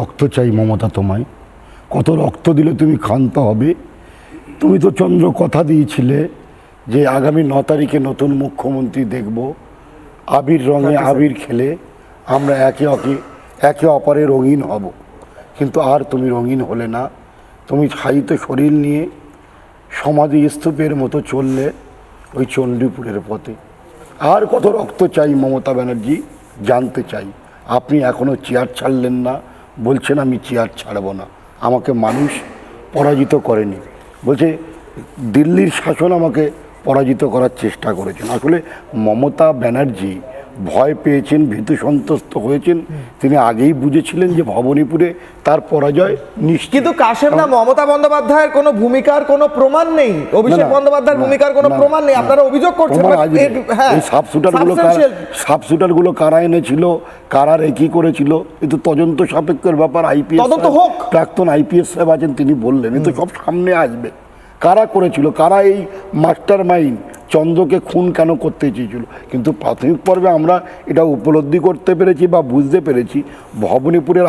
রক্ত চাই মমতা তোমায়, কত রক্ত দিলে তুমি ক্ষান্ত হবে। তুমি তো চন্দ্র কথা দিয়েছিলে যে আগামী 9 তারিখে নতুন মুখ্যমন্ত্রী দেখব, আবির রঙে আবির খেলে আমরা একে অপরে রঙিন হব। কিন্তু আর তুমি রঙিন হলে না, তুমি ছাইতে শরীর নিয়ে সমাধি স্তূপের মতো চললে ওই চণ্ডীপুরের পথে। আর কত রক্ত চাই মমতা ব্যানার্জি, জানতে চাই। আপনি এখনও চেয়ার ছাড়লেন না, বলছেন আমি চেয়ার ছাড়ব না। আমাকে মানুষ পরাজিত করেনি, বলছে দিল্লির শাসন আমাকে পরাজিত করার চেষ্টা করেছেন। আসলে মমতা ব্যানার্জি ভয় পেয়েছেন, ভীতু সন্ত্রস্ত হয়েছেন। তিনি আগেই বুঝেছিলেন যে ভবানীপুরে তার পরাজয় নিশ্চিত। কিন্তু কাশেমদা, মমতা বন্দ্যোপাধ্যায়ের কোনো ভূমিকার কোনো প্রমাণ নেই, অভিষেক বন্দ্যোপাধ্যায়ের ভূমিকার কোনো প্রমাণ নেই, আপনারা অভিযোগ করছেন। এই সাবশুটারগুলো কারা এনেছিল, কারা রেকি করেছিল, এ তো তদন্ত সাপেক্ষের ব্যাপার। আইপিএস তদন্ত হোক, প্রাক্তন আইপিএস সাহেব আছেন, তিনি বললেন এ তো সব সামনে আসবে। কারা করেছিল, কারা এই মাস্টার মাইন্ড চন্দ্রকে খুন কেন করতে চেয়েছিল। কিন্তু প্রাথমিক পর্বে আমরা এটা উপলব্ধি করতে পেরেছি বা বুঝতে পেরেছি, ভবানীপুরের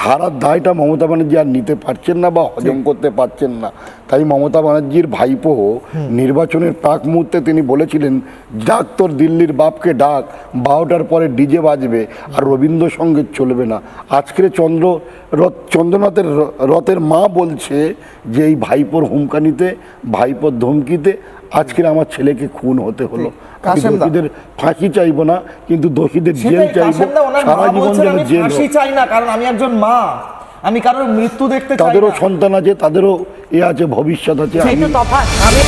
হারার দায়টা মমতা ব্যানার্জি আর নিতে পারছেন না বা হজম করতে পারছেন না। তাই মমতা ব্যানার্জির ভাইপো নির্বাচনের প্রাক মুহূর্তে তিনি বলেছিলেন, ডাক তোর দিল্লির বাপকে ডাক, 12টার পরে ডিজে বাজবে আর রবীন্দ্রসঙ্গীত চলবে না। আজকের চন্দ্রনাথের রথের মা বলছে যে এই ভাইপোর হুমকানিতে, ভাইপোর ধমকিতে আজকের আমার ছেলেকে খুন হতে হলো। দোষীদের ফাঁসি চাইবো না, কিন্তু দোষীদের জেল চাইবো, সারা জীবন যেন জেল। ফাঁসি চাই না, কারণ আমি একজন মা, আমি কারোর মৃত্যু দেখতে চাই না। তাদেরও সন্তান আছে, তাদেরও আছে, ভবিষ্যৎ আছে। আমি